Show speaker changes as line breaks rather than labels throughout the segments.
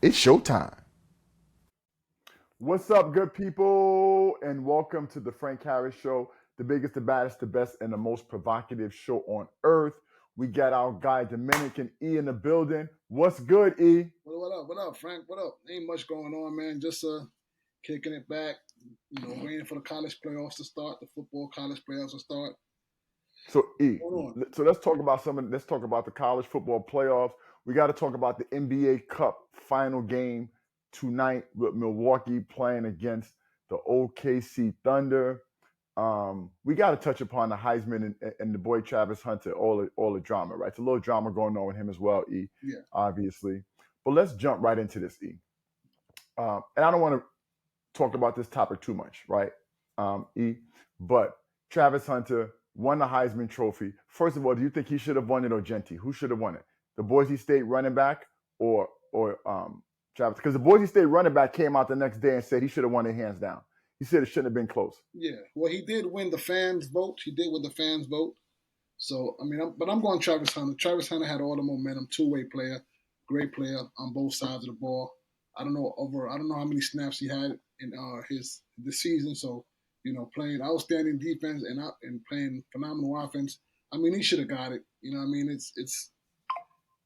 It's showtime. What's up, good people? And welcome to the Frank Harris Show, the biggest, the baddest, the best, and the most provocative show on earth. We got our guy Dominican E in the building. What's good, E?
What up? What up, Frank? What up? Ain't much going on, man. Just kicking it back. Waiting for the college playoffs to start, the football college playoffs to start.
So E,
Hold on.
so let's talk about let's talk about the college football playoffs. We got to talk about the NBA Cup final game tonight with Milwaukee playing against the OKC Thunder. We got to touch upon the Heisman and the boy Travis Hunter, all the drama, right? It's a little drama going on with him as well, E.
Yeah.
Obviously. But let's jump right into this, E. And I don't want to talk about this topic too much, right, E? But Travis Hunter won the Heisman Trophy. First of all, do you think he should have won it or Genty? Who should have won it? The Boise State running back or Travis? Because the Boise State running back came out the next day and said he should have won it hands down. He said it shouldn't have been close.
Yeah. Well, he did win the fans' vote. He did win the fans' vote. So, I'm going Travis Hunter. Travis Hunter had all the momentum, two-way player, great player on both sides of the ball. I don't know how many snaps he had in this season. So, playing outstanding defense and playing phenomenal offense. He should have got it. It's.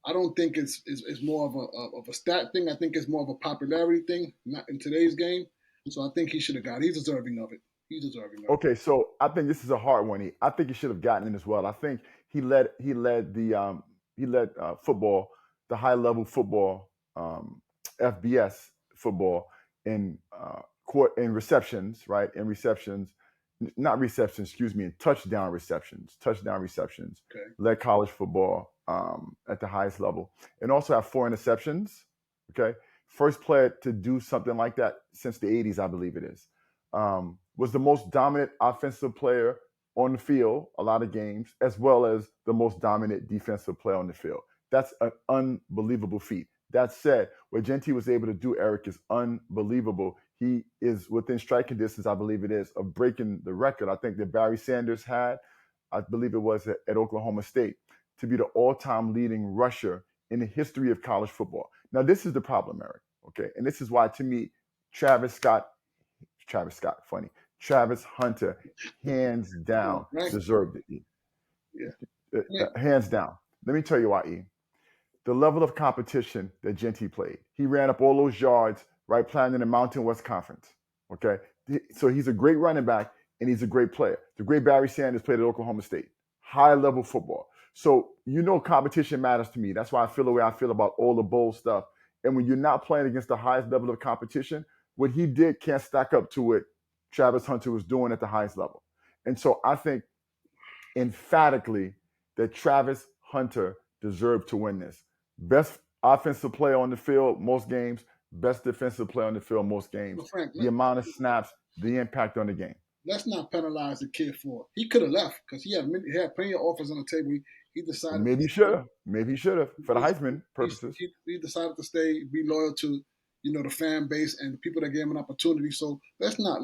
I don't think it's more of a stat thing. I think it's more of a popularity thing, not in today's game. So I think he should have got it. He's deserving of it.
Okay, so I think this is a hard one. I think he should have gotten it as well. I think he led football, the high level football, FBS football in in receptions, right? In receptions, not receptions, excuse me, in touchdown receptions.
Okay.
Led college football at the highest level, and also have 4 interceptions. Okay, first player to do something like that since the 80s, I believe it is. Was the most dominant offensive player on the field a lot of games, as well as the most dominant defensive player on the field. That's an unbelievable feat. That said, what Genty was able to do, Eric, is unbelievable. He is within striking distance, I believe it is, of breaking the record I think that Barry Sanders had, I believe it was at Oklahoma State, to be the all-time leading rusher in the history of college football. Now, this is the problem, Eric, okay? And this is why, to me, Travis Hunter, hands down,
Right.
deserved it.
Yeah.
Hands down. Let me tell you why, E. The level of competition that Genty played. He ran up all those yards, right, playing in the Mountain West Conference. Okay? So he's a great running back and he's a great player. The great Barry Sanders played at Oklahoma State. High level football. So competition matters to me. That's why I feel the way I feel about all the bowl stuff. And when you're not playing against the highest level of competition, what he did can't stack up to what Travis Hunter was doing at the highest level. And so I think emphatically that Travis Hunter deserved to win this. Best offensive player on the field most games, best defensive player on the field most games.
Well, Frank,
the amount of snaps, the impact on the game.
Let's not penalize the kid for it. He could have left because he had plenty of offers on the table. He decided
maybe he should have. Maybe he should have for the Heisman purposes.
He decided to stay, be loyal to the fan base and the people that gave him an opportunity. So let's not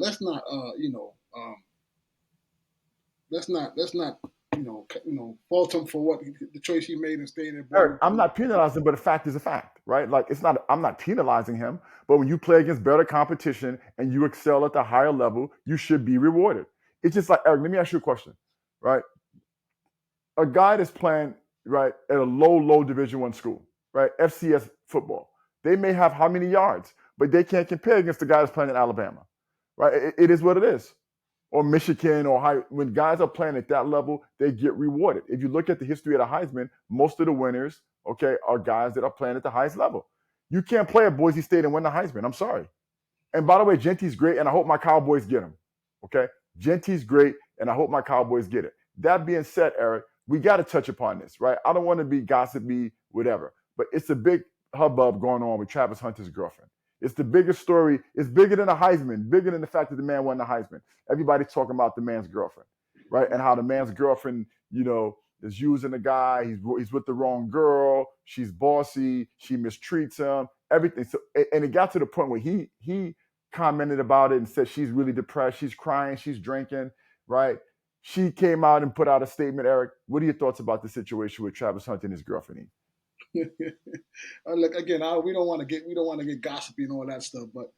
fault him for what the choice he made and staying there.
Eric, I'm not penalizing, but a fact is a fact, right? Like I'm not penalizing him, but when you play against better competition and you excel at the higher level, you should be rewarded. It's just like, Eric, let me ask you a question, right? A guy that's playing, right, at a low Division I school, right, FCS football, they may have how many yards, but they can't compare against the guy that's playing in Alabama, right? It is what it is. Or Michigan, or high. When guys are playing at that level, they get rewarded. If you look at the history of the Heisman, most of the winners, okay, are guys that are playing at the highest level. You can't play at Boise State and win the Heisman. I'm sorry. And by the way, Genty's great, and I hope my Cowboys get him. Okay, Genty's great, and I hope my Cowboys get it. That being said, Eric, we got to touch upon this, right? I don't want to be gossipy, whatever, but it's a big hubbub going on with Travis Hunter's girlfriend. It's the biggest story. It's bigger than a Heisman, bigger than the fact that the man won the Heisman. Everybody's talking about the man's girlfriend, right? And how the man's girlfriend, is using the guy. He's with the wrong girl. She's bossy. She mistreats him. Everything. So, and it got to the point where he commented about it and said she's really depressed. She's crying. She's drinking, right? She came out and put out a statement. Eric, what are your thoughts about the situation with Travis Hunter and his girlfriend?
Look again. We don't want to get gossipy and all that stuff, but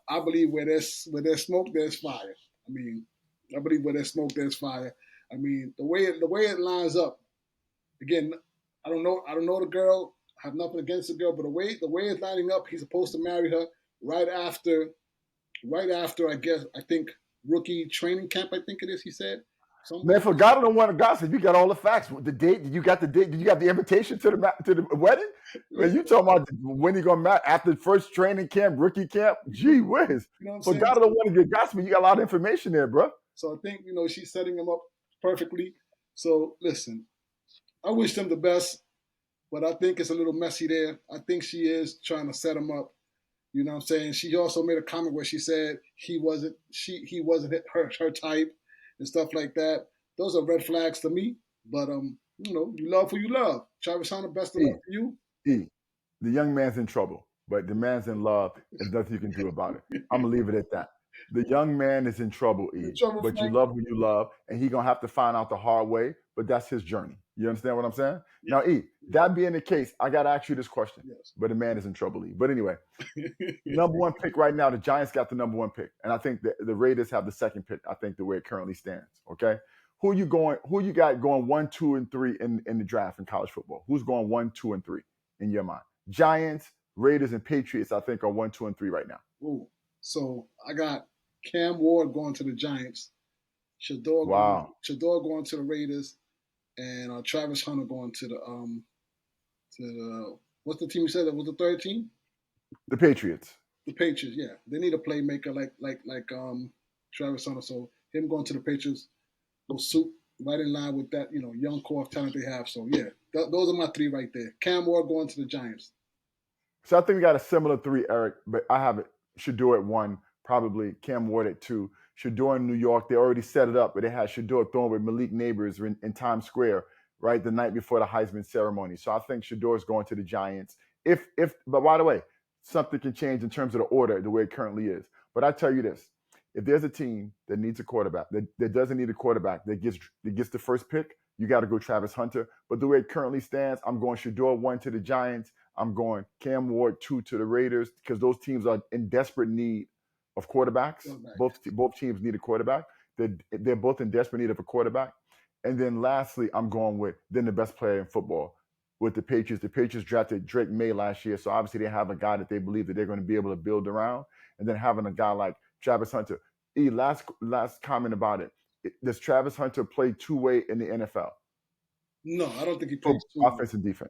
I believe where there's smoke, there's fire. I mean, I believe where there's smoke, there's fire. I mean, the way it lines up. Again, I don't know the girl. I have nothing against the girl, but the way it's lining up, he's supposed to marry her right after I think rookie training camp. I think it is. He said.
Man, for God don't want to gossip, you got all the facts. The date? Did you got the date? Did you got the invitation to the wedding? Man, you talking about when you gonna match after the first training camp, rookie camp? Gee whiz!
You know what I'm
For
saying?
God don't want to get gossip, you got a lot of information there, bro.
So I think she's setting him up perfectly. So listen, I wish them the best, but I think it's a little messy there. I think she is trying to set him up. You know what I'm saying? She also made a comment where she said he wasn't her type and stuff like that. Those are red flags to me. But you love who you love. Travis Hunter, best of
E,
luck to you.
E, the young man's in trouble, but the man's in love. There's nothing you can do about it. I'm gonna leave it at that. The young man is in trouble,
In
E,
trouble,
but you
Frank.
love who you love, and he gonna have to find out the hard way. But that's his journey. You understand what I'm saying?
Yeah.
Now, E, that being the case, I gotta ask you this question.
Yes.
But the man is in trouble, E. But anyway, number one pick right now. The Giants got the number one pick, and I think the Raiders have the second pick. I think the way it currently stands. Okay, who you going? Who you got going 1, 2, and 3 in the draft in college football? Who's going 1, 2, and 3 in your mind? Giants, Raiders, and Patriots. I think are 1, 2, and 3 right now.
Ooh. So I got Cam Ward going to the Giants,
Wow.
Shador going to the Raiders, and Travis Hunter going to the what's the team you said that was the third team?
The Patriots.
The Patriots. Yeah, they need a playmaker like Travis Hunter. So him going to the Patriots will suit right in line with that young core of talent they have. So yeah, those are my three right there. Cam Ward going to the Giants.
So I think we got a similar 3, Eric, but I have it. Shador at 1, probably Cam Ward at 2. Shador in New York, they already set it up, but they had Shador throwing with Malik Neighbors in Times Square, right, the night before the Heisman ceremony. So I think Shador's going to the Giants. But by the way, something can change in terms of the order, the way it currently is. But I tell you this, if there's a team that needs a quarterback, that doesn't need a quarterback, that gets the first pick, you got to go Travis Hunter. But the way it currently stands, I'm going Shador 1 to the Giants. I'm going Cam Ward 2 to the Raiders because those teams are in desperate need of quarterbacks. Both teams need a quarterback. They're both in desperate need of a quarterback. And then lastly, I'm going with the best player in football with the Patriots. The Patriots drafted Drake May last year, so obviously they have a guy that they believe that they're going to be able to build around. And then having a guy like Travis Hunter. Last comment about it. Does Travis Hunter play two-way in the NFL?
No, I don't think he
For
plays two-way.
offense and defense.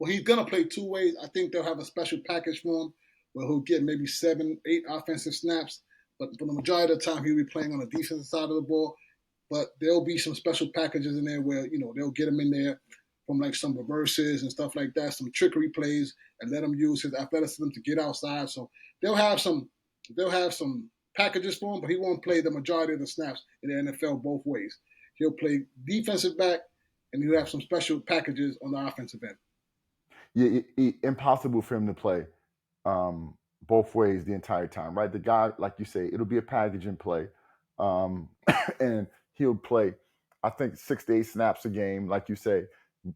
Well, he's gonna play two ways. I think they'll have a special package for him where he'll get maybe 7, 8 offensive snaps. But for the majority of the time, he'll be playing on the defensive side of the ball. But there'll be some special packages in there where they'll get him in there from like some reverses and stuff like that, some trickery plays, and let him use his athleticism to get outside. So they'll have some packages for him, but he won't play the majority of the snaps in the NFL both ways. He'll play defensive back, and he'll have some special packages on the offensive end.
Yeah, impossible for him to play both ways the entire time, right? The guy, like you say, it'll be a package and play, and he'll play, I think 6 to 8 snaps a game, like you say.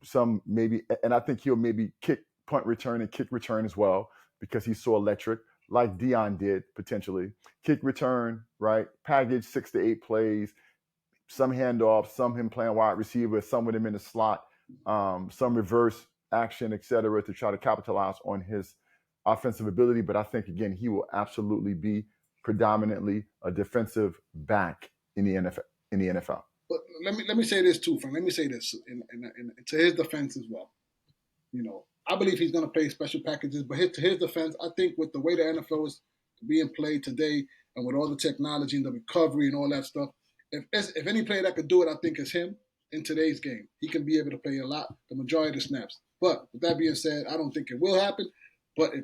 Some maybe, and I think he'll maybe kick, punt return, and kick return as well because he's so electric, like Dion did potentially. Kick return, right? Package 6 to 8 plays, some handoffs, some him playing wide receiver, some with him in the slot, some reverse action, etc., to try to capitalize on his offensive ability. But I think again, he will absolutely be predominantly a defensive back in the NFL.
But let me say this too, Frank. Let me say this to his defense as well. I believe he's going to play special packages, but to his defense, I think with the way the NFL is being played today, and with all the technology and the recovery and all that stuff, if any player that could do it, I think is him in today's game. He can be able to play the majority of the snaps. But with that being said, I don't think it will happen. But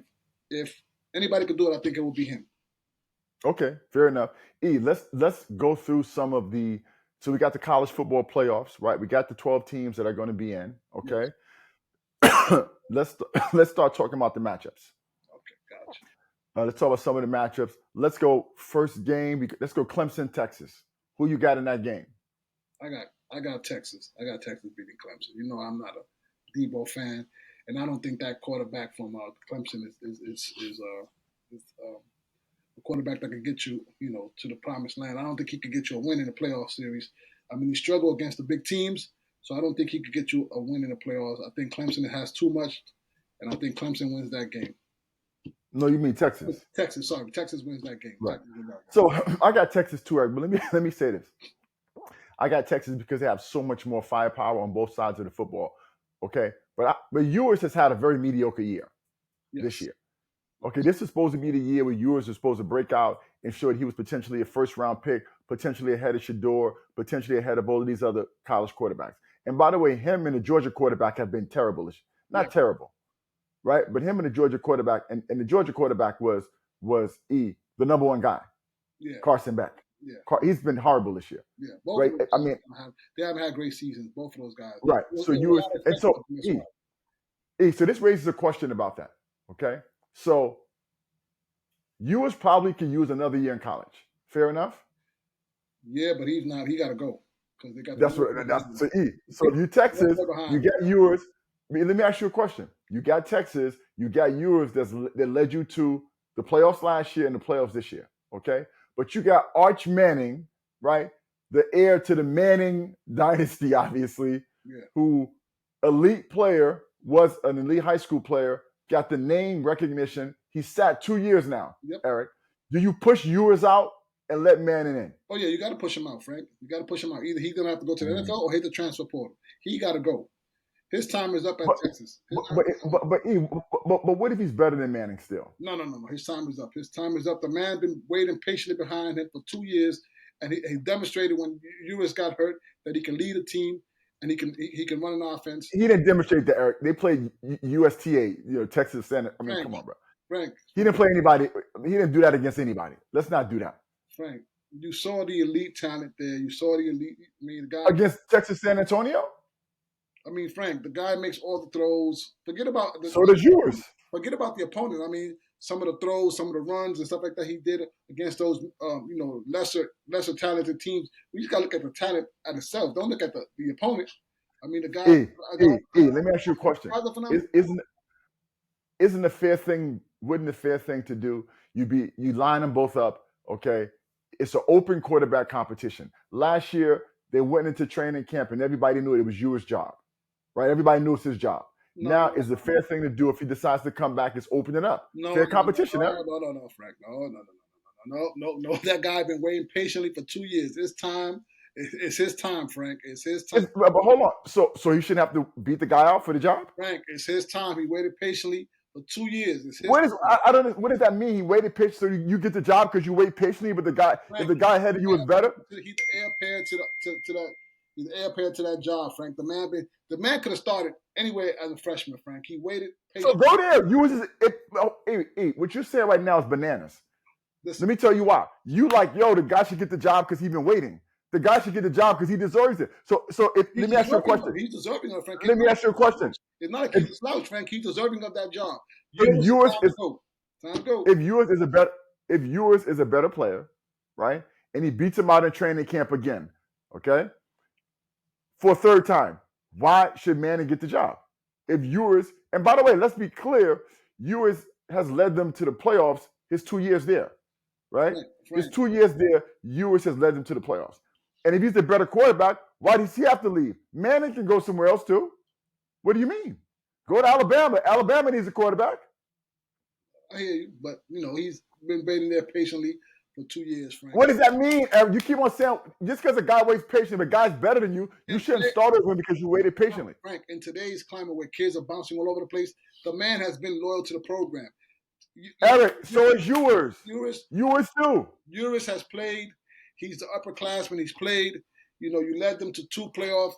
if anybody could do it, I think it will be him.
Okay, fair enough. Let's go through some of the. So we got the college football playoffs, right? We got the 12 teams that are going to be in. Okay, yes. let's start talking about the matchups.
Okay, gotcha.
Let's talk about some of the matchups. Let's go first game. Let's go Clemson, Texas. Who you got in that game?
I got Texas. I got Texas beating Clemson. I'm not a Debo fan, and I don't think that quarterback from Clemson is a quarterback that can get you, to the promised land. I don't think he could get you a win in the playoff series. I mean, he struggled against the big teams, so I don't think he could get you a win in the playoffs. I think Clemson has too much, and I think Clemson wins that game.
No, you mean Texas.
Texas wins that game.
Right. So I got Texas too, Eric, but let me say this. I got Texas because they have so much more firepower on both sides of the football. Okay, but Ewers has had a very mediocre year this year. Okay, this is supposed to be the year where Ewers is supposed to break out and show that he was potentially a first-round pick, potentially ahead of Shador, potentially ahead of all of these other college quarterbacks. And by the way, him and the Georgia quarterback have been terrible. Not terrible, right? But him and the Georgia quarterback, and the Georgia quarterback was the number one guy, Carson Beck.
Yeah,
he's been horrible this year.
Yeah, both
right.
I mean, they haven't had great seasons. Both of those guys.
Right. So Ewers, and so so this raises a question about that. Okay. So Ewers probably could use another year in college. Fair enough?
Yeah, but he's not. He got to go because they got.
That's So you Texas, you got Ewers. Let me ask you a question. You got Texas, you got Ewers that led you to the playoffs last year and the playoffs this year. Okay, but you got Arch Manning, right? The heir to the Manning dynasty, obviously, who elite player, was an elite high school player. Got the name recognition. He sat 2 years now, Eric. Do you push Ewers out and let Manning in?
Oh, yeah, you got to push him out, Frank. You got to push him out. Either he's going to have to go to the NFL or hit the transfer portal. He got to go. His time is up at Texas.
But what if he's better than Manning still?
No. His time is up. His time is up. The man been waiting patiently behind him for 2 years, and he demonstrated when Ewers got hurt that he can lead a team. And he can run an offense.
He didn't demonstrate that, Eric. They played USTA, Texas Senate. I mean,
Frank,
come on, bro.
Frank.
He didn't play anybody. He didn't do that against anybody. Let's not do that.
Frank, you saw the elite talent there. You saw the elite. I mean, the guy
against Texas San Antonio.
I mean, Frank, the guy makes all the throws. Forget about
so does Ewers.
Forget about the opponent. I mean, some of the throws, some of the runs, and stuff like that he did against those, lesser talented teams. We just got to look at the talent at itself. Don't look at the opponent. I mean, the guy.
Let me ask you a question. Isn't a fair thing? Wouldn't a fair thing to do? You line them both up. Okay, it's an open quarterback competition. Last year they went into training camp and everybody knew it was Ewers' job, right? Everybody knew it's his job. Now is the fair thing to do if he decides to come back is open it up. Fair competition.
No, Frank. No. That guy been waiting patiently for 2 years. It's time. It's his time, Frank. It's his time.
But hold on. So he shouldn't have to beat the guy out for the job?
Frank, it's his time. He waited patiently for 2 years. It's his
I don't know. What does that mean? He waited patiently so you get the job because you wait patiently, but Frank, if the guy ahead of you was better?
He's the heir apparent to that. He's the heir apparent to that job, Frank. The man could have started anywhere as a freshman, Frank. He waited patiently.
So go there. What you're saying right now is bananas. Listen, let me tell you why. You the guy should get the job because he's been waiting. The guy should get the job because he deserves it. So let me ask you a question.
He's deserving of it, Frank.
Let me ask you a question.
It's not a slouch, Frank. He's deserving of that job.
If Ewers is a better player, right? And he beats him out in training camp again, okay? For a third time, why should Manning get the job? If Ewers, and by the way, let's be clear, Ewers has led them to the playoffs his 2 years there, right?
Frank.
His 2 years there, Ewers has led them to the playoffs. And if he's the better quarterback, why does he have to leave? Manning can go somewhere else too. What do you mean? Go to Alabama. Alabama needs a quarterback.
I hear you, but he's been waiting there patiently for 2 years, Frank.
What does that mean, Eric? You keep on saying just because a guy waits patiently, but a guy's better than you, you shouldn't start with him because you waited patiently.
Frank, in today's climate where kids are bouncing all over the place, the man has been loyal to the program.
Eric, so is Ewers.
Ewers
too.
Ewers has played. He's the upperclassman. He's played. You led them to 2 playoff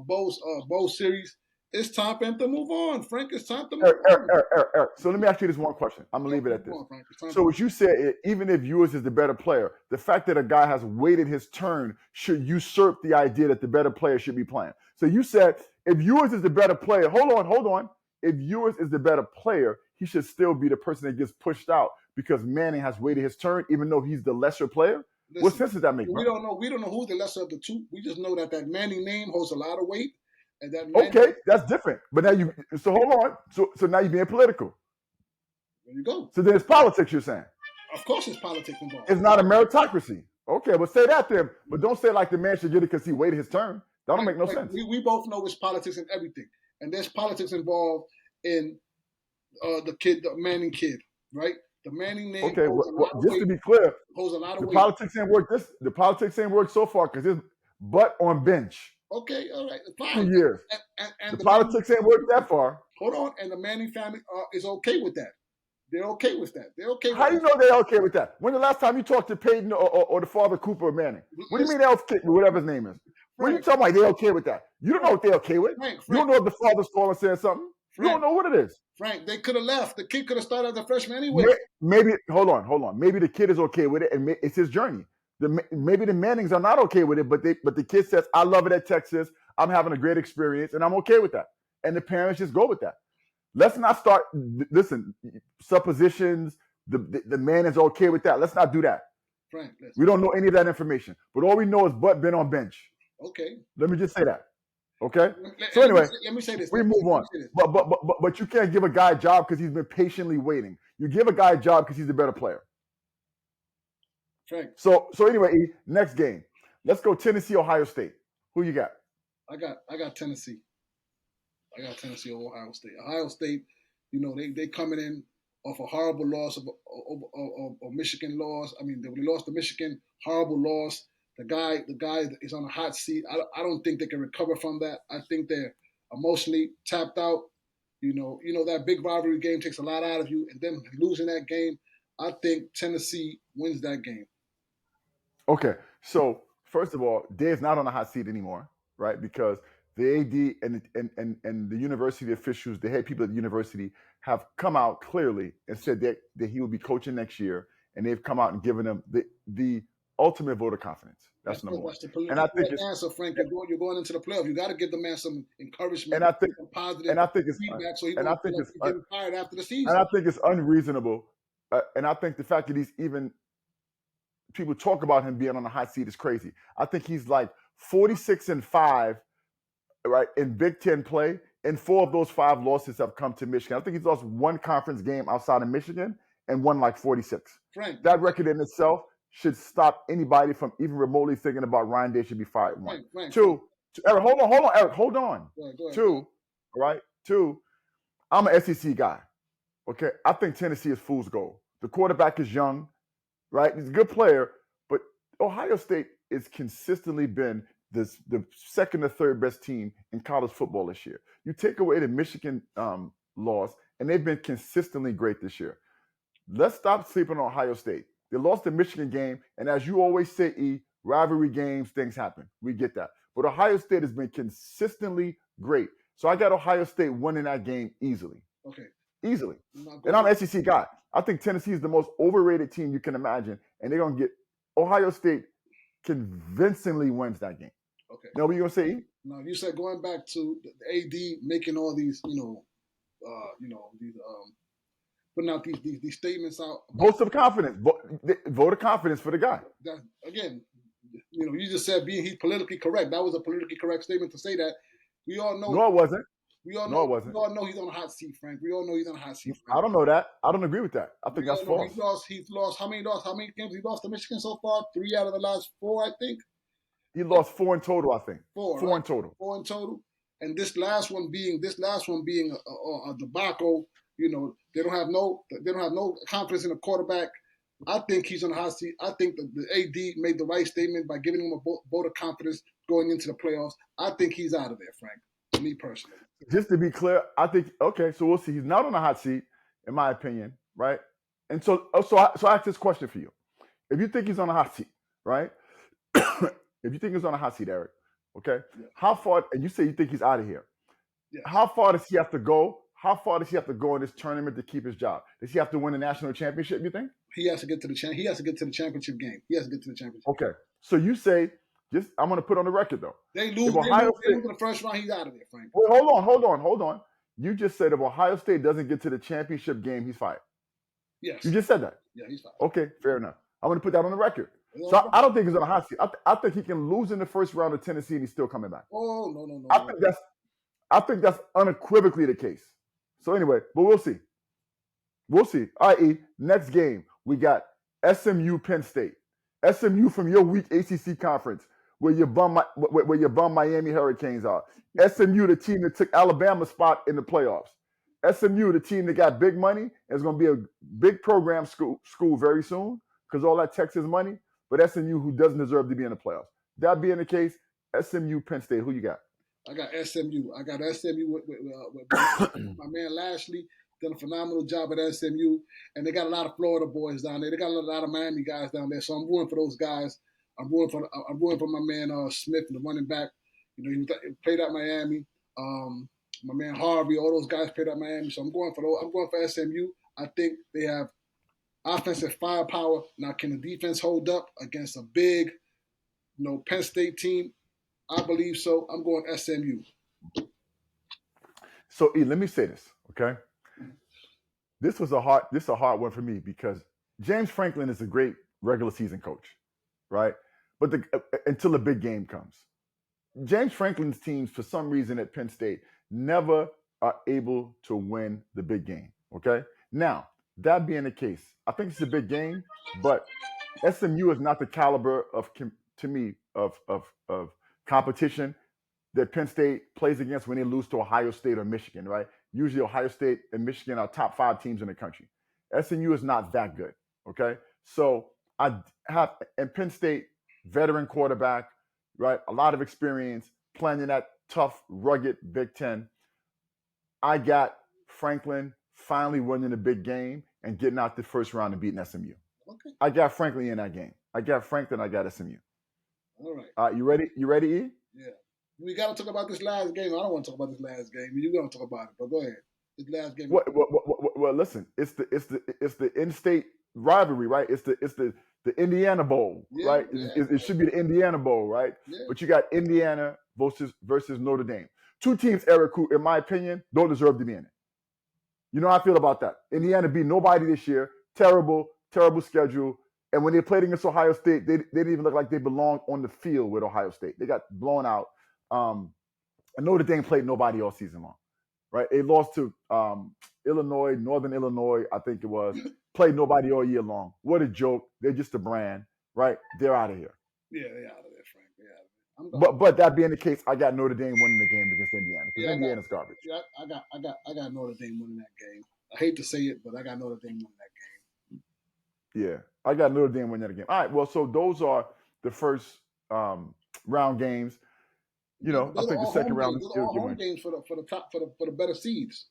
bowl series. It's time for him to move on, Frank. It's time to move on.
Eric. So let me ask you this one question. I'm going to leave it at this. So what you said, even if Ewers is the better player, the fact that a guy has waited his turn should usurp the idea that the better player should be playing. So you said if Ewers is the better player, hold on. If Ewers is the better player, he should still be the person that gets pushed out because Manning has waited his turn, even though he's the lesser player.
Listen,
what sense does that make?
We don't know who's the lesser of the two. We just know that Manning name holds a lot of weight. And that
Okay, that's different. But now so hold on. So now you're being political.
There you go.
So then it's politics, you're saying.
Of course, it's politics involved.
It's not a meritocracy. Okay, but say that then. But don't say like the man should get it because he waited his turn. That don't make no sense.
We both know it's politics in everything. And there's politics involved in the Manning kid, right? The Manning name.
Okay, just to be clear,
holds a lot of
the
weight.
politics ain't work. The politics ain't worked so far because his butt on bench.
Okay, all right, fine.
2 years.
And
the politics ain't worked that far.
Hold on, and the Manning family is okay with that. They're okay with that. They're okay.
How do you know they're okay with that? When the last time you talked to Peyton or the father Cooper Manning? What do you mean they're okay with whatever his name is? What are you talking about? They're okay with that? You don't know what they're okay with. You don't know if the father's calling saying something. You don't know what it is.
Frank, they could have left. The kid could have started as a freshman anyway.
Maybe hold on. Maybe the kid is okay with it, and it's his journey. Maybe the Mannings are not okay with it, but the kid says, "I love it at Texas. I'm having a great experience, and I'm okay with that." And the parents just go with that. Let's not start. Listen, suppositions. The man is okay with that. Let's not do that.
Frank,
we don't know any of that information, but all we know is Butt been on bench.
Okay.
Let me just say that. Okay. So anyway,
let me say this.
We move on. But you can't give a guy a job because he's been patiently waiting. You give a guy a job because he's a better player.
Frank.
So anyway, E, next game. Let's go Tennessee, Ohio State. Who you got?
I got Tennessee. I got Tennessee over Ohio State. Ohio State, they coming in off a horrible loss of Michigan loss. I mean, they lost to Michigan, horrible loss. The guy is on a hot seat. I don't think they can recover from that. I think they're emotionally tapped out. That big rivalry game takes a lot out of you, and then losing that game, I think Tennessee wins that game.
Okay, so first of all, Dave's not on the hot seat anymore, right? Because the AD and the university officials, the head people at the university, have come out clearly and said that he will be coaching next year, and they've come out and given him the ultimate vote of confidence. That's number one.
And I think answer, Frank, you're going into the playoff. You got to give the man some encouragement,
and I think
some positive feedback, so he won't get fired after the season.
And I think it's unreasonable, and I think the fact that he's even people talk about him being on the hot seat is crazy. I think he's like 46-5, right, in Big Ten play, and 4 of those 5 losses have come to Michigan. I think he's lost 1 conference game outside of Michigan and won like 46.
Frank,
that record in itself should stop anybody from even remotely thinking about Ryan Day should be fired. 1.
Frank,
2, Eric, hold on, Eric, hold on.
Go ahead,
2, right? 2, I'm an SEC guy. Okay, I think Tennessee is fool's gold. The quarterback is young, right? He's a good player, but Ohio State has consistently been the second or third best team in college football this year. You take away the Michigan loss, and they've been consistently great this year. Let's stop sleeping on Ohio State. They lost the Michigan game, and as you always say, E, rivalry games, things happen. We get that. But Ohio State has been consistently great. So I got Ohio State winning that game easily.
Okay.
Easily. And I'm an SEC guy. I think Tennessee is the most overrated team you can imagine, and they're going to get Ohio State convincingly wins that game.
Okay.
Now, what are you going to say, E?
No, you said going back to the AD making all these, putting out these statements out.
Votes of confidence. Vote of confidence for the guy.
That, again, you just said he's politically correct. That was a politically correct statement to say that. We all know.
No, it wasn't.
We all
know. No, it wasn't.
We all know he's on a hot seat, Frank. We all know he's on a hot seat, Frank.
I don't know that. I don't agree with that. I think that's false.
He's lost. How many games he lost to Michigan so far? 3 out of the last 4, I think.
He lost 4 in total, I think.
4
in total.
4 in total. And this last one being a debacle. They don't have no confidence in the quarterback. I think he's on the hot seat. I think the AD made the right statement by giving him a vote of confidence going into the playoffs. I think he's out of there, Frank. Me personally.
Just to be clear, I think so we'll see. He's not on the hot seat, in my opinion, right? And so I ask this question for you: if you think he's on the hot seat, right? If you think he's on the hot seat, Eric, okay, yeah. How far? And you say you think he's out of here.
Yeah.
How far does he have to go? How far does he have to go in this tournament to keep his job? Does he have to win a national championship? You think
he has to get to the championship game? He has to get to the championship.
Okay, so you say. I'm going to put on the record, though.
They lose in the first round, he's out of there, Frank.
Wait, hold on. You just said if Ohio State doesn't get to the championship game, he's fired.
Yes.
You just said that.
Yeah, he's fired.
Okay, fair enough. I'm going to put that on the record. So I don't think he's on a hot seat. I think he can lose in the first round of Tennessee and he's still coming back.
Oh, no.
I think that's I think that's unequivocally the case. So anyway, but we'll see. We'll see. All right, E, next game, we got SMU Penn State. SMU from your weak ACC conference, where your bum Miami Hurricanes are. SMU, the team that took Alabama's spot in the playoffs. SMU, the team that got big money, is going to be a big program school very soon because all that Texas money. But SMU, who doesn't deserve to be in the playoffs. That being the case, SMU Penn State, who you got?
I got SMU. I got SMU with my man Lashley. Done a phenomenal job at SMU, and they got a lot of Florida boys down there. They got a lot of Miami guys down there. So I'm rooting for those guys. I'm rooting for my man Smith, the running back. You know, he played at Miami. My man Harvey, all those guys played at Miami. So I'm going for those. I'm going for SMU. I think they have offensive firepower. Now, can the defense hold up against a big, Penn State team? I believe so. I'm going SMU.
So, E, let me say this, okay? This is a hard one for me because James Franklin is a great regular season coach, right? But until the big game comes, James Franklin's teams, for some reason at Penn State, never are able to win the big game. Okay. Now, that being the case, I think it's a big game, but SMU is not the caliber of competition that Penn State plays against when they lose to Ohio State or Michigan, right? Usually Ohio State and Michigan are top 5 teams in the country. SMU is not that good, okay? So I have, and Penn State, veteran quarterback, right? A lot of experience playing in that tough, rugged Big Ten. I got Franklin finally winning the big game and getting out the first round and beating SMU.
Okay.
I got Franklin in that game. I got Franklin, I got SMU.
All right.
You ready? You ready, E?
Yeah. We got to talk about this last game. I don't want to talk about this last game. You're going to talk about it, but go ahead. This last game.
Well, listen. It's the in-state rivalry, right? It's the Indiana Bowl, right?
Yeah.
It should be the Indiana Bowl, right?
Yeah.
But you got Indiana versus Notre Dame. 2 teams, Eric, who, in my opinion, don't deserve to be in it. You know how I feel about that. Indiana beat nobody this year. Terrible schedule. And when they played against Ohio State, they didn't even look like they belonged on the field with Ohio State. They got blown out. And Notre Dame played nobody all season long, right? They lost to Northern Illinois, I think it was. Played nobody all year long. What a joke. They're just a brand, right? They're out of here.
Yeah, they're out of there, Frank. They're out of there.
But that being the case, I got Notre Dame winning the game against Indiana because Indiana's garbage.
Yeah, I got Notre Dame winning that game. I hate to say it, but I got Notre Dame winning that game.
Yeah, I got Notre Dame winning that game. All right, well, so those are the first round games. You know, I think the second round
is all home games for the better seeds.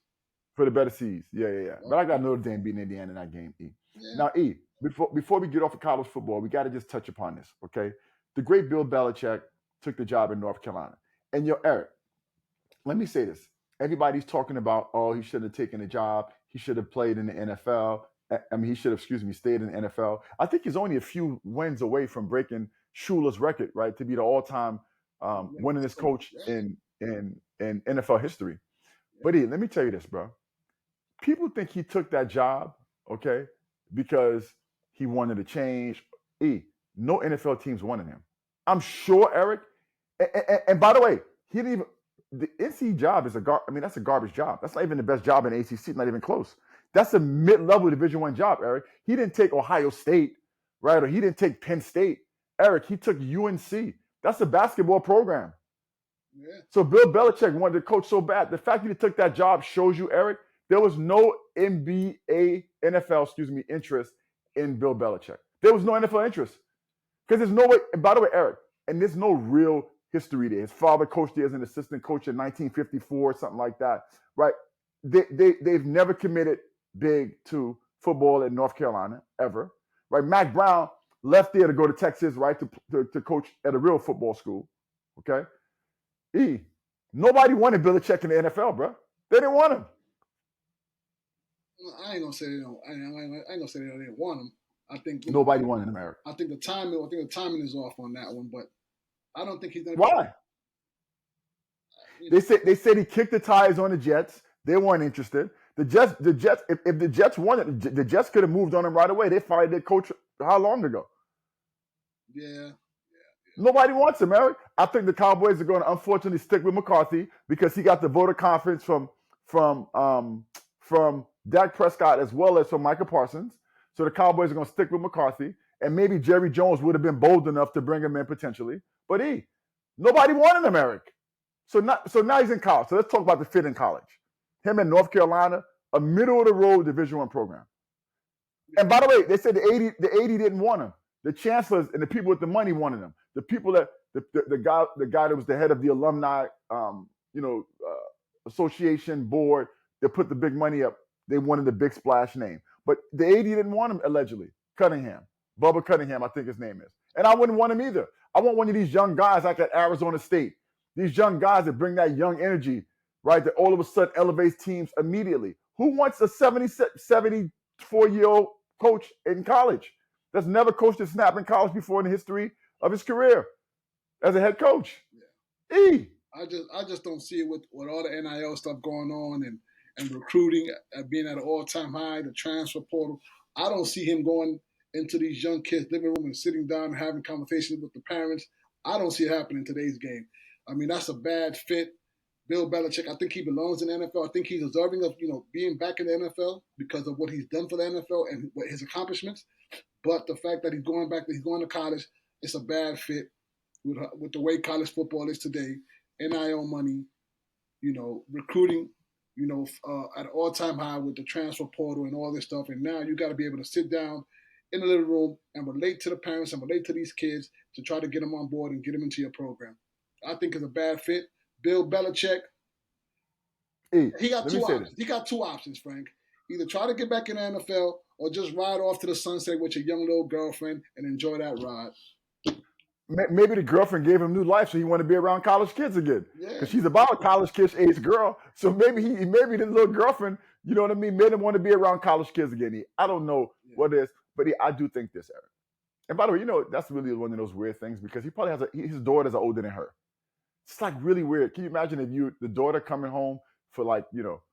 For the better seeds, yeah. But I got Notre Dame beating Indiana in that game. E. Yeah. Now, E, before we get off of college football, we got to just touch upon this, okay? The great Bill Belichick took the job in North Carolina, and Eric, let me say this: everybody's talking about, oh, he should have taken the job, he should have played in the NFL. I mean, he should have, stayed in the NFL. I think he's only a few wins away from breaking Schuler's record, right, to be the all-time winningest coach in NFL history. But E, let me tell you this, bro. People think he took that job, okay, because he wanted to change. E, no NFL teams wanted him. I'm sure, Eric. And by the way, he didn't even. The NC job is that's a garbage job. That's not even the best job in the ACC. Not even close. That's a mid-level Division I job, Eric. He didn't take Ohio State, right? Or he didn't take Penn State. Eric, he took UNC. That's a basketball program.
Yeah.
So Bill Belichick wanted to coach so bad. The fact that he took that job shows you, Eric, there was no NFL interest in Bill Belichick. There was no NFL interest. Because there's no way, and by the way, Eric, and there's no real history there. His father coached there as an assistant coach in 1954, something like that, right? They've never committed big to football in North Carolina, ever, right? Mac Brown left there to go to Texas, right, to coach at a real football school, okay? Nobody wanted Belichick in the NFL, bro. They didn't want him.
I ain't gonna say they don't. I ain't gonna say they didn't want him. I think
nobody wanted him, Eric.
I think the timing is off on that one, but I don't think he's gonna.
Why? They said he kicked the tires on the Jets. They weren't interested. The Jets. If the Jets wanted, the Jets could have moved on him right away. They fired their coach how long ago?
Yeah.
Nobody wants him, Eric. I think the Cowboys are going to unfortunately stick with McCarthy because he got the voter confidence from from Dak Prescott as well as from Michael Parsons. So the Cowboys are going to stick with McCarthy, and maybe Jerry Jones would have been bold enough to bring him in potentially, but nobody wanted him, Eric. So now he's in college. So let's talk about the fit in college. Him in North Carolina, a middle of the road Division I program. And by the way, they said the 80 didn't want him. The chancellors and the people with the money wanted him. The people that the guy that was the head of the alumni association board that put the big money up, they wanted the big splash name. But the 80 didn't want him allegedly. Cunningham. Bubba Cunningham, I think his name is. And I wouldn't want him either. I want one of these young guys like at Arizona State. These young guys that bring that young energy, right? That all of a sudden elevates teams immediately. Who wants a 74-year-old coach in college that's never coached a snap in college before in the history of his career as a head coach?
Yeah. I just don't see it with all the NIL stuff going on and recruiting being at an all-time high, the transfer portal. I don't see him going into these young kids' living room and sitting down and having conversations with the parents. I don't see it happening in today's game. I mean, that's a bad fit. Bill Belichick, I think he belongs in the NFL. I think he's deserving of being back in the NFL because of what he's done for the NFL and what his accomplishments. But the fact that he's going to college, it's a bad fit with the way college football is today. NIL money, recruiting, at an all-time high with the transfer portal and all this stuff. And now you got to be able to sit down in the living room and relate to the parents and relate to these kids to try to get them on board and get them into your program. I think it's a bad fit. Bill Belichick, he got two options. He got two options, Frank. Either try to get back in the NFL or just ride off to the sunset with your young little girlfriend and enjoy that ride.
Maybe the girlfriend gave him new life, so he wanted to be around college kids again. Because she's about a college kid age girl. So maybe the little girlfriend, you know what I mean, made him want to be around college kids again. I don't know what it is, but I do think this, Eric. And by the way, that's really one of those weird things because he probably has his daughters are older than her. It's like really weird. Can you imagine if the daughter coming home for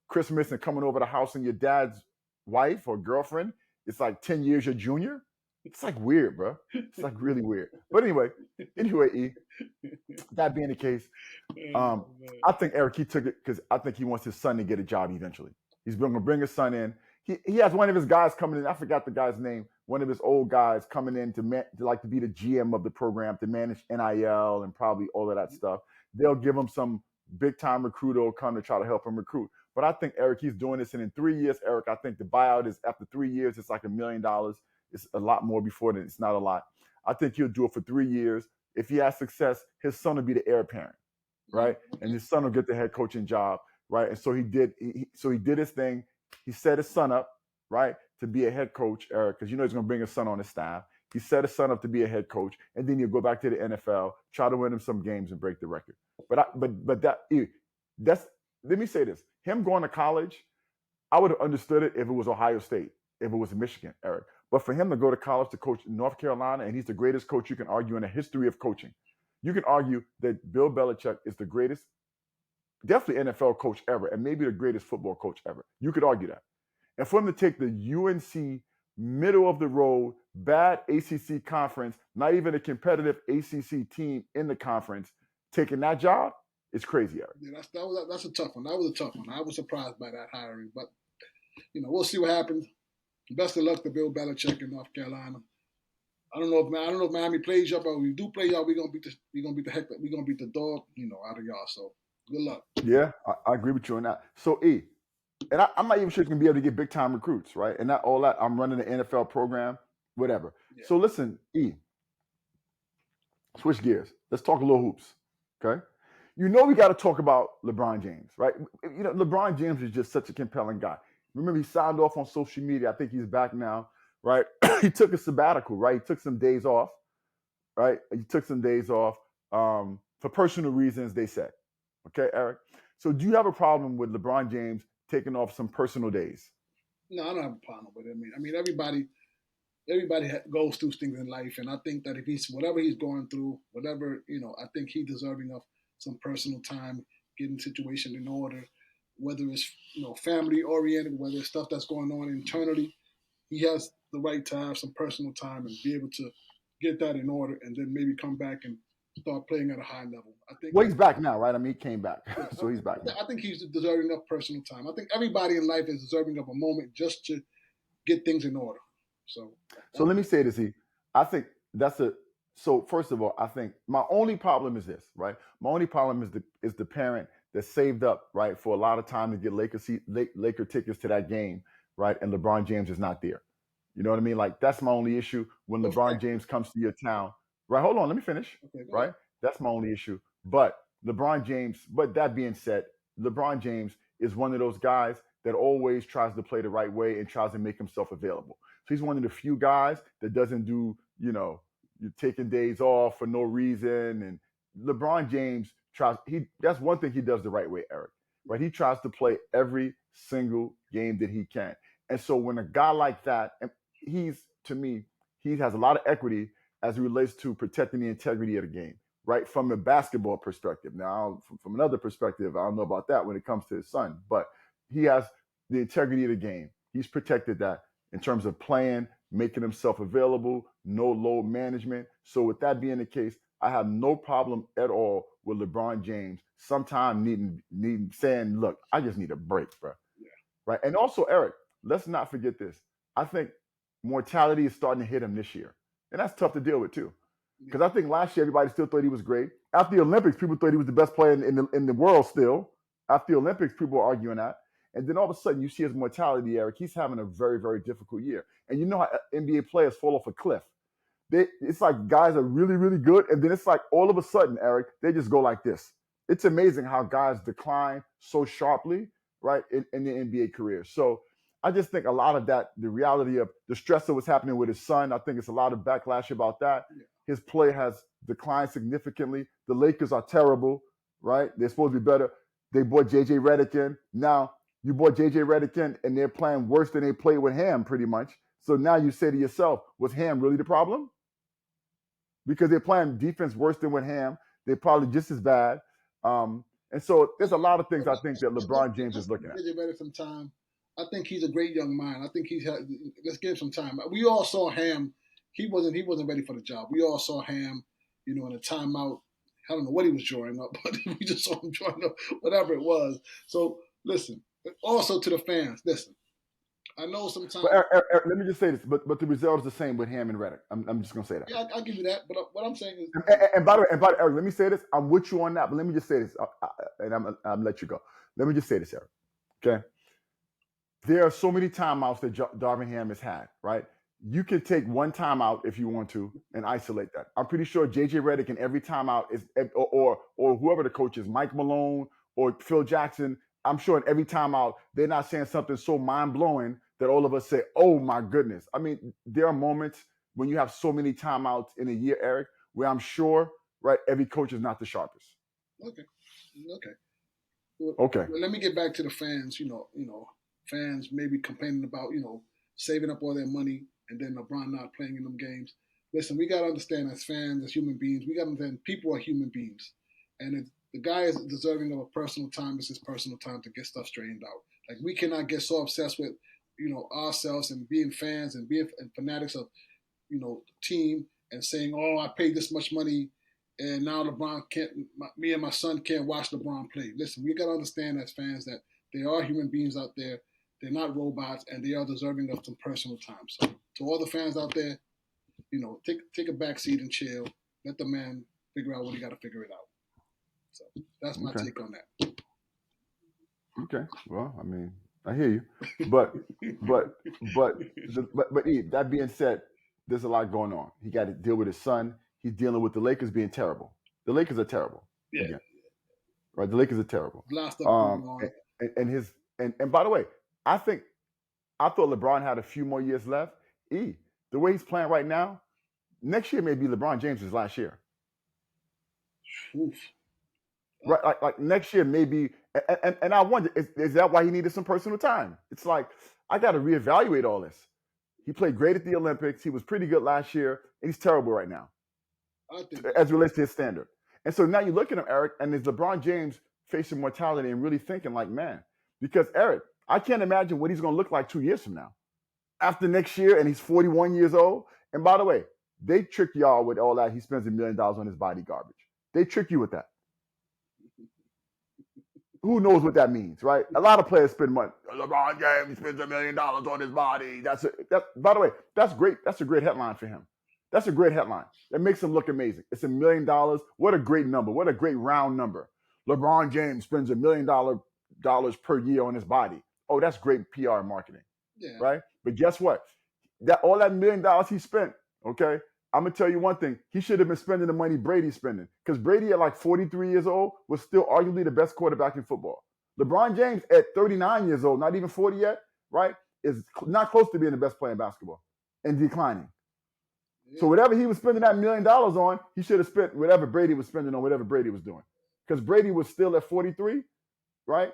Christmas and coming over the house and your dad's wife or girlfriend, it's like 10 years your junior? It's like weird, bro. It's like really weird. But anyway, E, that being the case, I think Eric, he took it because I think he wants his son to get a job eventually. He's going to bring his son in. He has one of his guys coming in. I forgot the guy's name. One of his old guys coming in to be the GM of the program, to manage NIL and probably all of that stuff. They'll give him some big time recruiter will come to try to help him recruit. But I think, Eric, he's doing this. And in 3 years, Eric, I think the buyout is after 3 years, it's like $1 million. It's a lot more before then. It's not a lot. I think he'll do it for 3 years. If he has success, his son will be the heir apparent, right? And his son will get the head coaching job, right? And so he did his thing. He set his son up, right, to be a head coach, Eric, because he's going to bring his son on his staff. He set his son up to be a head coach, and then he'll go back to the NFL, try to win him some games and break the record. But let me say this. Him going to college, I would have understood it if it was Ohio State, if it was Michigan, Eric. But for him to go to college to coach in North Carolina, and he's the greatest coach you can argue in the history of coaching. You can argue that Bill Belichick is the greatest, definitely NFL coach ever, and maybe the greatest football coach ever. You could argue that. And for him to take the UNC middle of the road, bad ACC conference, not even a competitive ACC team in the conference, taking that job, is crazy, Eric.
Yeah, that's a tough one. That was a tough one. I was surprised by that hiring, but we'll see what happens. Best of luck to Bill Belichick in North Carolina. I don't know if Miami plays y'all, but if we do play y'all, we're gonna beat the dog, out of y'all. So good luck.
Yeah, I agree with you on that. So and I'm not even sure you can be able to get big time recruits, right? And not all that. I'm running the NFL program, whatever. Yeah. So listen, switch gears. Let's talk a little hoops, okay? We got to talk about LeBron James, right? LeBron James is just such a compelling guy. Remember, he signed off on social media. I think he's back now, right? He took a sabbatical, right? He took some days off, right? He took some days off for personal reasons, they said. Okay, Eric? So do you have a problem with LeBron James taking off some personal days?
No, I don't have a problem with it. I mean, everybody goes through things in life, and I think that if whatever he's going through, I think he's deserving of some personal time, getting the situation in order, whether it's family oriented, whether it's stuff that's going on internally. He has the right to have some personal time and be able to get that in order, and then maybe come back and start playing at a high level. I think.
Well, he's back now, right? I mean, he came back,
Yeah,
so he's back now.
I think he's deserving of personal time. I think everybody in life is deserving of a moment just to get things in order. So
So let me say this, I think that's a so first of all, I think my only problem is this, right? My only problem is the parent that saved up, right, for a lot of time to get Laker tickets to that game, right? And LeBron James is not there. You know what I mean? Like that's my only issue when LeBron
perfect.
James comes to your town. Right? Hold on, let me finish.
Okay, go ahead.
Right? That's my only issue. But LeBron James, but that being said, LeBron James is one of those guys that always tries to play the right way and tries to make himself available. So he's one of the few guys that doesn't do, you taking days off for no reason. And LeBron James tries, that's one thing he does the right way, Eric. Right? He tries to play every single game that he can. And so when a guy like that, and to me, he has a lot of equity as it relates to protecting the integrity of the game, right? From a basketball perspective. Now, from another perspective, I don't know about that when it comes to his son, but he has the integrity of the game. He's protected that in terms of playing, making himself available, no load management. So with that being the case, I have no problem at all with LeBron James sometime needing saying, look, I just need a break, bro.
Yeah.
Right. And also, Eric, let's not forget this. I think mortality is starting to hit him this year. And that's tough to deal with too. Because I think last year everybody still thought he was great. After the Olympics, people thought he was the best player in the world still. After the Olympics, people were arguing that. And then all of a sudden you see his mortality, Eric. He's having a very, very difficult year. And you know how NBA players fall off a cliff. It's like guys are really, really good. And then it's like all of a sudden, Eric, they just go like this. It's amazing how guys decline so sharply, right, in the NBA career. So I just think a lot of that, the reality of the stress that was happening with his son, I think it's a lot of backlash about that.
Yeah.
His play has declined significantly. The Lakers are terrible, right? They're supposed to be better. They brought JJ Redick in. Now you brought JJ Redick in, and they're playing worse than they played with Ham, pretty much. So now you say to yourself, was Ham really the problem? Because they're playing defense worse than with Ham. They're probably just as bad. And so there's a lot of things I think that LeBron James is looking at.
JJ Redick some time. I think he's a great young mind. I think let's give him some time. We all saw Ham. He wasn't ready for the job. We all saw Ham, in a timeout. I don't know what he was drawing up, but we just saw him drawing up whatever it was. So listen, also to the fans, listen. I know sometimes.
But Eric, let me just say this. But the result is the same with Ham and Redick. I'm just gonna say that.
Yeah, I'll give you that. But what I'm saying is,
and by the way, Eric, let me say this. I'm with you on that. But let me just say this, and I'm let you go. Let me just say this, Eric. Okay. There are so many timeouts that Darvin Ham has had, right? You can take one timeout if you want to and isolate that. I'm pretty sure JJ Redick in every timeout is, or whoever the coach is, Mike Malone or Phil Jackson. I'm sure in every timeout they're not saying something so mind blowing that all of us say, "Oh my goodness!" I mean, there are moments when you have so many timeouts in a year, Eric, where I'm sure, right, every coach is not the sharpest.
Okay.
Okay.
Well, let me get back to the fans. Fans maybe complaining about saving up all their money and then LeBron not playing in them games. Listen, we got to understand as fans, as human beings, we got to understand people are human beings. And if the guy is deserving of a personal time, it's his personal time to get stuff straightened out. Like, we cannot get so obsessed with, ourselves and being fans and being fanatics of, the team and saying, oh, I paid this much money and now LeBron me and my son can't watch LeBron play. Listen, we got to understand as fans that there are human beings out there. They're not robots, and they are deserving of some personal time. So, to all the fans out there, take a back seat and chill. Let the man figure out what he got to figure it out. So that's my take on that.
Okay. Well, I mean, I hear you, but Eve, that being said, there's a lot going on. He got to deal with his son. He's dealing with the Lakers being terrible. The Lakers are terrible.
Yeah.
Again. Right. The Lakers are terrible.
Last up going on.
And by the way, I thought LeBron had a few more years left. The way he's playing right now, next year may be LeBron James' last year.
Oof.
Right, like next year maybe, and I wonder, is that why he needed some personal time? It's like, I got to reevaluate all this. He played great at the Olympics. He was pretty good last year, and he's terrible right now, as it relates to his standard. And so now you look at him, Eric, and is LeBron James facing mortality and really thinking like, man, because Eric, I can't imagine what he's going to look like 2 years from now. After next year, and he's 41 years old. And by the way, they trick y'all with all that. He spends $1 million on his body garbage. They trick you with that. Who knows what that means, right? A lot of players spend money. LeBron James spends $1 million on his body. By the way, that's great. That's a great headline for him. That's a great headline. That makes him look amazing. It's $1 million. What a great number. What a great round number. LeBron James spends $1 million per year on his body. Oh, that's great PR marketing, right? But guess what? All that $1 million he spent, okay? I'm gonna tell you one thing. He should have been spending the money Brady's spending, because Brady at like 43 years old was still arguably the best quarterback in football. LeBron James at 39 years old, not even 40 yet, right, is not close to being the best player in basketball and declining. Yeah. So whatever he was spending that $1 million on, he should have spent whatever Brady was spending on whatever Brady was doing, because Brady was still at 43, right?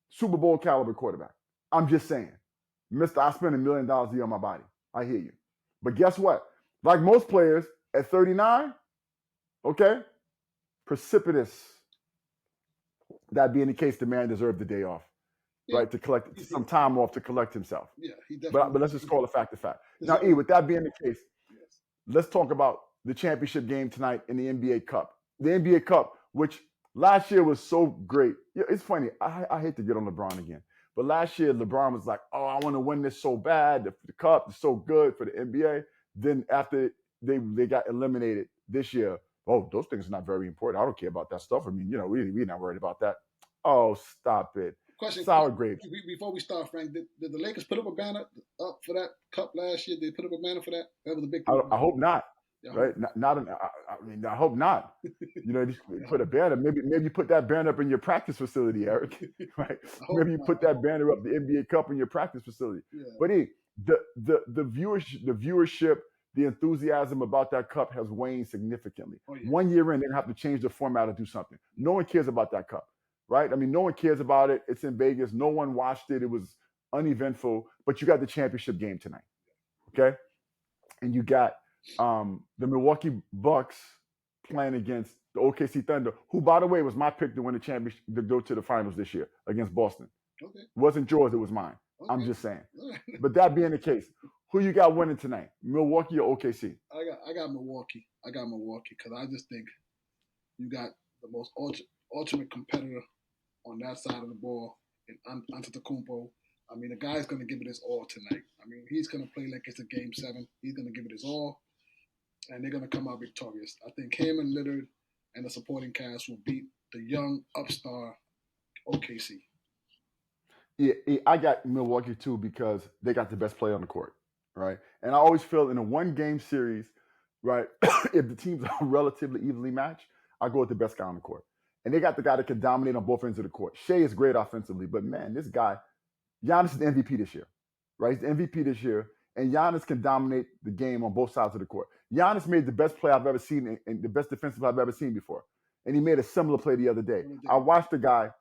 Super Bowl caliber quarterback. I'm just saying, Mister, I spend $1 million a year on my body. I hear you, but guess what? Like most players at 39, okay, precipitous. That being the case, the man deserved the day off, right? To collect some time off to collect himself.
Yeah, he definitely.
But let's just call it fact to fact. Now, E, with that being the case, let's talk about the championship game tonight in the NBA Cup. The NBA Cup, which last year was so great. Yeah, it's funny. I hate to get on LeBron again. But last year, LeBron was like, oh, I want to win this so bad. The Cup is so good for the NBA. Then after they got eliminated this year, oh, those things are not very important. I don't care about that stuff. I mean, we're not worried about that. Oh, stop it.
Question.
Sour grapes.
Before we start, Frank, did the Lakers put up a banner up for that Cup last year? Did they put up a banner for that? That was a big thing.
I hope not. Yeah, right? I hope not. Put a banner. Maybe put that banner up in your practice facility, Eric. Right? Maybe you put that banner up, the NBA Cup, in your practice facility. Yeah. But the viewership, the enthusiasm about that cup has waned significantly. Oh, yeah. 1 year in, they're gonna have to change the format or do something. No one cares about that cup, right? I mean, no one cares about it. It's in Vegas. No one watched it. It was uneventful. But you got the championship game tonight, okay? And you got the Milwaukee Bucks playing against the OKC Thunder, who, by the way, was my pick to win the championship, to go to the finals this year against Boston. Okay. It wasn't yours, it was mine. Okay. I'm just saying. But that being the case, who you got winning tonight, Milwaukee or OKC?
I got Milwaukee. I got Milwaukee because I just think you got the most ultimate competitor on that side of the ball in Antetokounmpo. I mean, the guy's going to give it his all tonight. I mean, he's going to play like it's a Game 7. He's going to give it his all, and they're going to come out victorious. I think him and Lillard and the supporting cast will beat the young upstart OKC.
Yeah, I got Milwaukee too because they got the best player on the court, right? And I always feel in a one-game series, right, if the teams are relatively evenly matched, I go with the best guy on the court. And they got the guy that can dominate on both ends of the court. Shea is great offensively, but man, this guy, Giannis is the MVP this year, right? He's the MVP this year, and Giannis can dominate the game on both sides of the court. Giannis made the best play I've ever seen and the best defensive I've ever seen before. And he made a similar play the other day. I watched the guy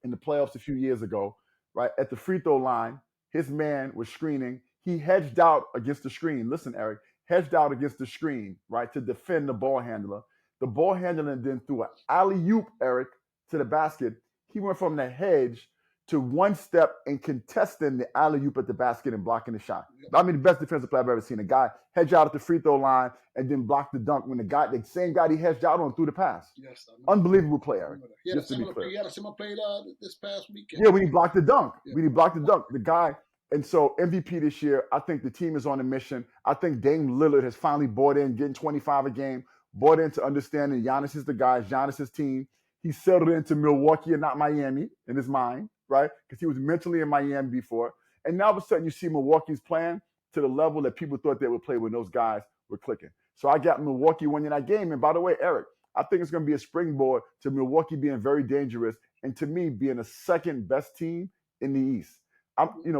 in the playoffs a few years ago, right, at the free throw line. His man was screening. He hedged out against the screen. Listen, Eric, hedged out against the screen, right, to defend the ball handler. The ball handler then threw an alley-oop, Eric, to the basket. He went from the hedge to one step and contesting the alley-oop at the basket and blocking the shot. I mean, the best defensive player I've ever seen. A guy hedge out at the free throw line and then block the dunk when the same guy he hedged out on threw the pass. Yes, unbelievable play, Eric.
He had a similar play this past weekend.
Yeah, when he blocked the dunk. The guy. And so MVP this year, I think the team is on a mission. I think Dame Lillard has finally bought in, getting 25 a game, bought into understanding Giannis is the guy, Giannis' his team. He settled into Milwaukee and not Miami in his mind, right? Because he was mentally in Miami before. And now all of a sudden you see Milwaukee's playing to the level that people thought they would play when those guys were clicking. So I got Milwaukee winning that game. And by the way, Eric, I think it's going to be a springboard to Milwaukee being very dangerous and to me being the second best team in the East.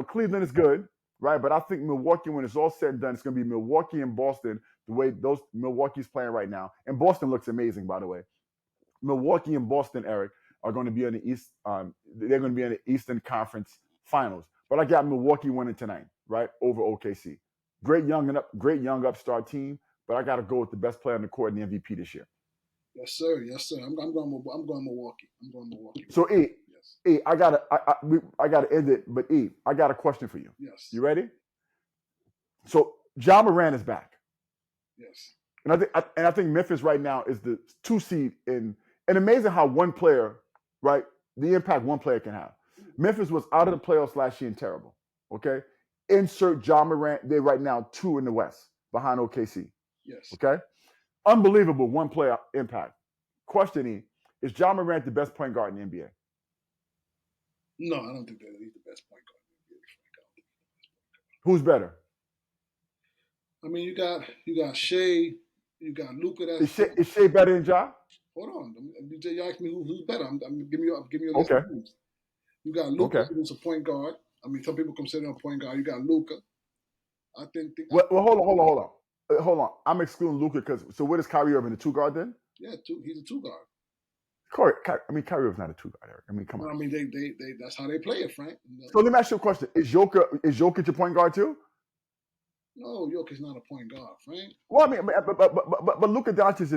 Cleveland is good, right? But I think Milwaukee, when it's all said and done, it's going to be Milwaukee and Boston, the way those Milwaukee's playing right now. And Boston looks amazing, by the way. Milwaukee and Boston, Eric, are going to be in the East. They're going to be in the Eastern Conference Finals. But I got Milwaukee winning tonight, right, over OKC. Great young upstart team, but I got to go with the best player on the court and the MVP this year.
Yes, sir. I'm going Milwaukee.
So I gotta end it, but I got a question for you.
Yes.
You ready? So Ja Morant is back.
Yes.
And I think Memphis right now is the 2 seed and amazing how one player, right, the impact one player can have. Memphis was out of the playoffs last year and terrible. Okay, insert John Morant. They're right now 2 in the West behind OKC.
Yes.
Okay, unbelievable one player impact. Questioning, is John Morant the best point guard in the NBA?
No, I don't think that he's the best point guard in the NBA.
Who's better?
I mean, you got Shea, you got Luka.
Is Shea better than Ja?
Hold on, you asked me who's better. I'm giving you a list
Okay.
of names. You got Luka,
Okay.
who's a point guard. I mean, some people consider him a point guard. You got Luka. I think.
Well, hold on. I'm excluding Luka because what is Kyrie Irving, the 2 guard then?
Yeah, he's a 2 guard.
Kyrie Irving's not a 2 guard, Eric. I mean, come on.
I mean, they that's how they play it, Frank.
So let me ask you a question: Is Jokic a point guard too?
No, Jokic's not a point guard, Frank.
Well, I mean, but Luka Doncic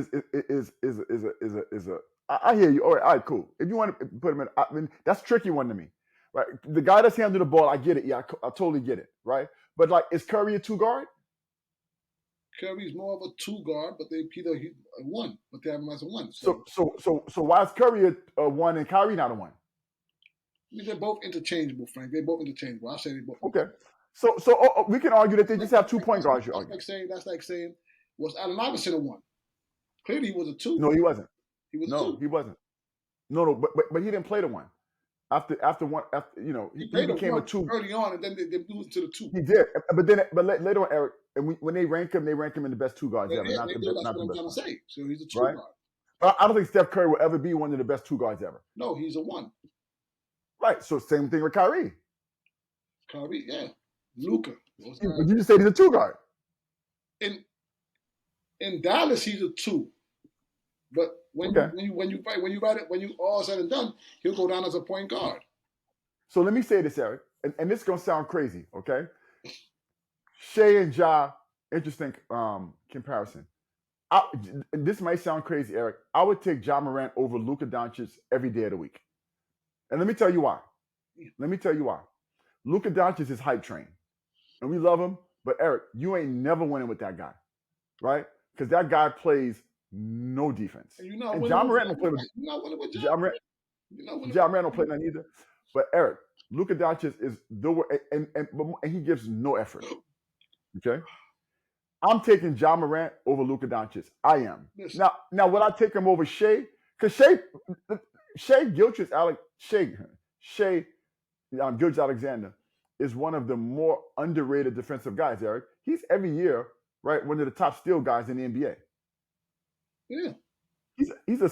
is a. I hear you. All right, cool. If you want to put him in, I mean, that's a tricky one to me, right? The guy that's handling the ball, I get it. Yeah, I totally get it, right? But like, is Curry a 2 guard?
Curry's more of a 2 guard, but he's a 1, but they have him as a 1.
So why is Curry a 1 and Kyrie not a 1?
I mean, they're both interchangeable, Frank. They're both interchangeable. I say they both.
Okay. So we can argue that they just have 2 point guards.
That's like saying, was Allen Iverson a 1? Clearly, he was a 2.
No, he wasn't.
He was
no,
a 2.
He wasn't. No, but he didn't play the 1. After he became a 2
early on, and then they moved to the 2.
He did, but later on, Eric, and when they rank him in the best 2 guards ever.
That's what I'm trying to say. So he's a 2
right?
guard.
But I don't think Steph Curry will ever be one of the best 2 guards ever.
No, he's a 1.
Right. So same thing with Kyrie.
Kyrie, yeah. Luka.
You just said he's a 2 guard.
In Dallas, he's a 2. But when you all said and done, he'll go down as a point guard.
So let me say this, Eric, and this is gonna sound crazy, okay? Shea and Ja, interesting comparison. This might sound crazy, Eric. I would take Ja Morant over Luka Doncic every day of the week, and let me tell you why. Luka Doncic is hype train, and we love him, but Eric, you ain't never winning with that guy, right? Because that guy plays no defense. And Ja Morant don't play with Ja Morant. Ja Morant don't play none either. But Eric, Luka Doncic is and he gives no effort. Okay, I'm taking Ja Morant over Luka Doncic. I am. Listen. Now will I take him over Shea? Because Shea Gilgeous-Alexander is one of the more underrated defensive guys. Eric, he's every year right one of the top steal guys in the NBA.
Yeah,
he's a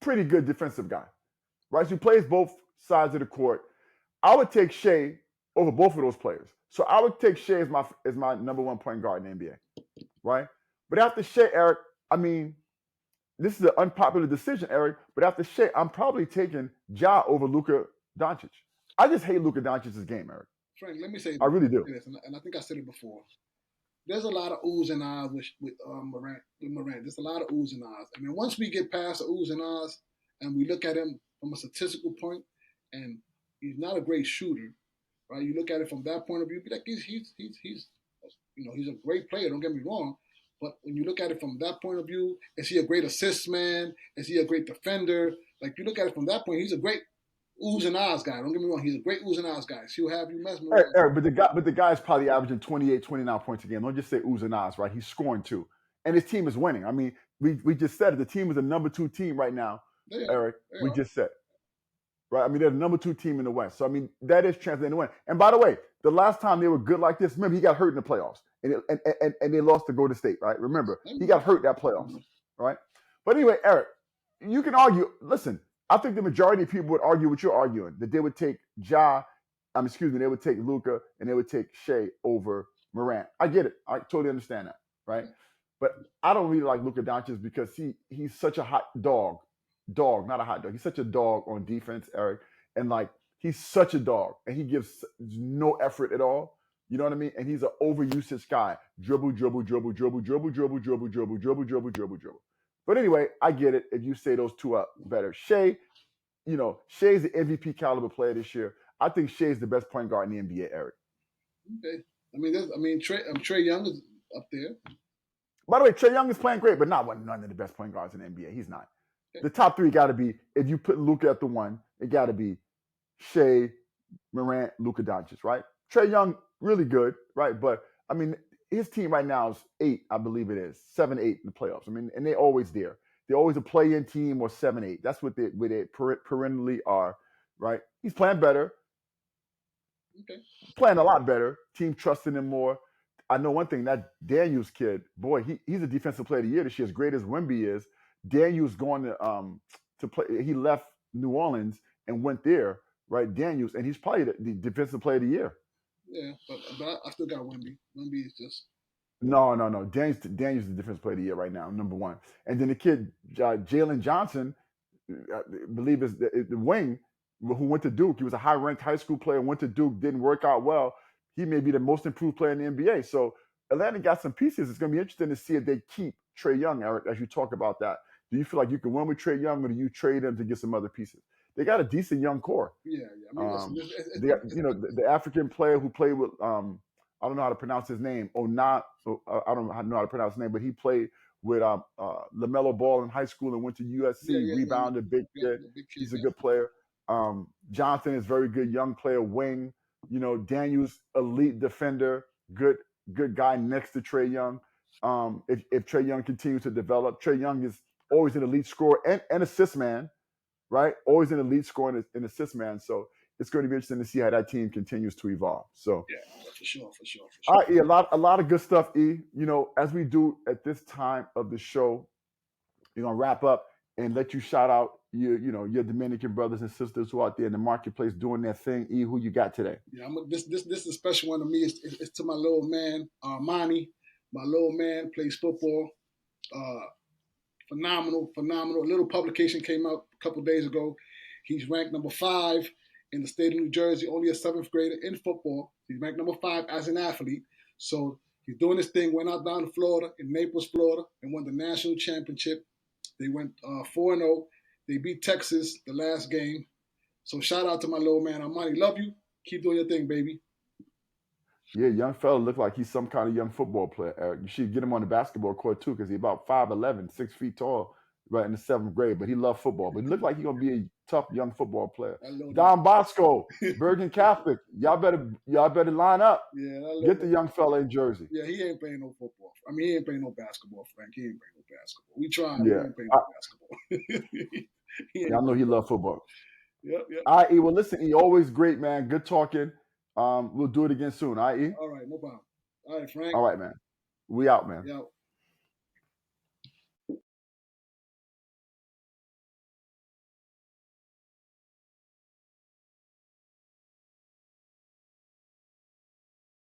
pretty good defensive guy, right? So he plays both sides of the court. I would take Shea over both of those players. So I would take Shea as my number 1 point guard in the NBA, right? But after Shea, Eric, I mean, this is an unpopular decision, Eric. But after Shea, I'm probably taking Ja over Luka Doncic. I just hate Luka Doncic's game, Eric.
Frank, let me say this.
I really do.
And I think I said it before. There's a lot of oohs and ahs with Morant. There's a lot of oohs and ahs. I mean, once we get past the oohs and ahs and we look at him from a statistical point, and he's not a great shooter, right? You look at it from that point of view, be like he's a great player. Don't get me wrong, but when you look at it from that point of view, is he a great assist man? Is he a great defender? Like you look at it from that point, he's a great oohs and ahs guy. Don't get me wrong, he's a great oohs and ahs guy. He'll have you mesmerized.
Eric, but the guy's probably averaging 28, 29 points a game. Don't just say oohs and ahs, right? He's scoring too. And his team is winning. I mean, we just said it. The team is the number 2 team right now, Eric. We just said. Right? I mean, they're the number 2 team in the West. So, I mean, that is translating to win. And by the way, the last time they were good like this, remember, he got hurt in the playoffs. And they lost to Golden State, right? Remember, he got hurt that playoffs, right? But anyway, Eric, you can argue. Listen, I think the majority of people would argue what you're arguing, that they would take they would take Luka and they would take Shea over Morant. I get it. I totally understand that, right? But I don't really like Luka Doncic because he's such a hot dog. Not a hot dog. He's such a dog on defense, Eric. And like, he's such a dog and he gives no effort at all. You know what I mean? And he's an overusage guy. Dribble. But anyway, I get it if you say those 2 are better. Shea, Shea's the MVP caliber player this year. I think Shea's the best point guard in the NBA, Eric.
Okay. I mean, Trae Young is up there.
By the way, Trae Young is playing great, but not none of the best point guards in the NBA. He's not. The top three got to be, if you put Luka at the one, it got to be Shea, Morant, Luka Doncic, right? Trae Young, really good, right? But I mean, his team right now is 8, I believe it is 7, 8 in the playoffs. I mean, and they're always there. They're always a play-in team or 7, 8. That's what they perennially are, right? He's playing better, playing a lot better. Team trusting him more. I know one thing, that Daniels kid, boy, he's a defensive player of the year this year, as great as Wemby is. Daniels going to play. He left New Orleans and went there, right? Daniels, and he's probably the defensive player of the year.
Yeah, but I still got Wemby. Wemby is just
No. Daniels is the defensive player of the year right now, number one. And then the kid Jalen Johnson, I believe is the wing who went to Duke. He was a high-ranked high school player, went to Duke, didn't work out well. He may be the most improved player in the NBA. So Atlanta got some pieces. It's going to be interesting to see if they keep Trae Young, Eric, as you talk about that. Do you feel like you can win with Trae Young, or do you trade him to get some other pieces? They got a decent young core.
yeah. I mean, listen,
They got, the African player who played with I don't know how to pronounce his name. I don't know how to pronounce his name, but he played with LaMelo Ball in high school and went to USC, rebounded, big kid. He's a good player. Johnson is very good, young player, wing. Daniels, elite defender, good guy next to Trae Young. If Trae Young continues to develop, Trae Young is always an elite scorer and assist man, right? Always an elite scorer and assist man. So it's going to be interesting to see how that team continues to evolve. So
yeah, for sure.
All right, E, a lot of good stuff, E. As we do at this time of the show, we're gonna wrap up and let you shout out your Dominican brothers and sisters who are out there in the marketplace doing their thing. E, who you got today?
Yeah, this is a special one to me. It's to my little man, Armani. My little man plays football. Phenomenal. A little publication came out a couple days ago. He's ranked number 5 in the state of New Jersey, only a 7th grader in football. He's ranked number 5 as an athlete. So he's doing this thing. Went out down to Florida, in Naples, Florida, and won the national championship. They went 4-0. They beat Texas the last game. So shout out to my little man, Armani. Love you. Keep doing your thing, baby.
Yeah, young fella look like he's some kind of young football player, Eric. You should get him on the basketball court too, because he's about 5'11", 6 feet tall, right in the 7th grade. But he loves football. But he look like he's gonna be a tough young football player. Don Bosco, Bergen Catholic, y'all better line up.
Yeah,
get the young fella in Jersey.
Yeah, he ain't playing no football. I mean, he ain't playing no basketball, Frank. He ain't playing no basketball. We tried.
Yeah,
he ain't playing no basketball.
I know he loves football.
Yep.
All right, E. Well, listen, E. Always great, man. Good talking. We'll do it again soon. All right, E.
All right, no problem. All right, Frank.
All right, man. We out, man.
Yeah.